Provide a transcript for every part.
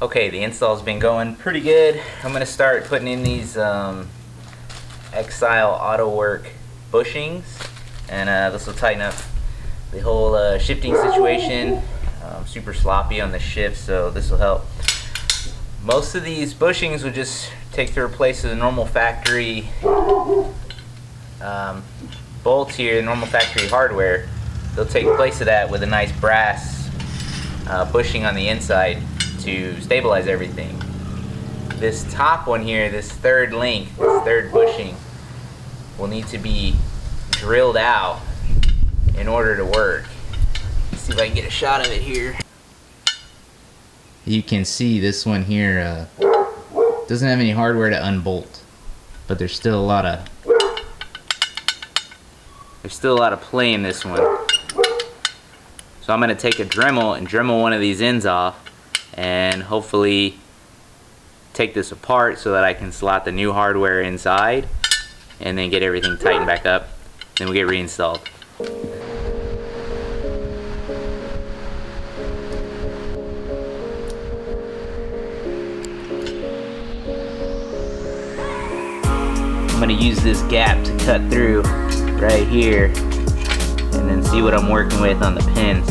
Okay, the install's been going pretty good. I'm gonna start putting in these Exile Autoworx bushings, and this will tighten up the whole shifting situation. Super sloppy on the shift, so this will help. Most of these bushings will just take the place of the normal factory bolts here, the normal factory hardware. They'll take place of that with a nice brass bushing on the inside to stabilize everything. This top one here, this third link, this third bushing, will need to be drilled out in order to work. Let's see if I can get a shot of it here. You can see this one here doesn't have any hardware to unbolt, but there's still a lot of play in this one. So I'm going to take a Dremel and Dremel one of these ends off and hopefully take this apart so that I can slot the new hardware inside and then get everything tightened back up. Then we'll get reinstalled. I'm going to use this gap to cut through right here and then see what I'm working with on the pins.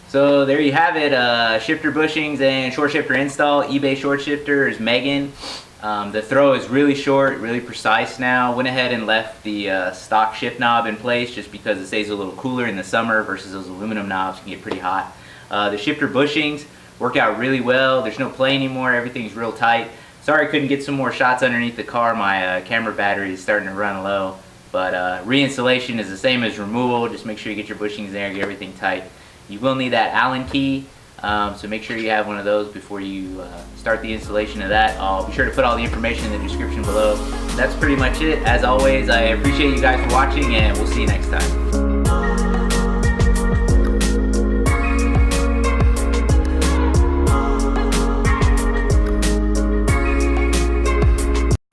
So there you have it, shifter bushings and short shifter install. eBay short shifter is Megan. The throw is really short, really precise now. Went ahead and left the stock shift knob in place just because it stays a little cooler in the summer versus those aluminum knobs can get pretty hot. The shifter bushings work out really well. There's no play anymore. Everything's real tight. Sorry I couldn't get some more shots underneath the car. My camera battery is starting to run low. But reinstallation is the same as removal. Just make sure you get your bushings there, get everything tight. You will need that Allen key, so make sure you have one of those before you start the installation of that. I'll be sure to put all the information in the description below. That's pretty much it. As always, I appreciate you guys for watching, and we'll see you next time.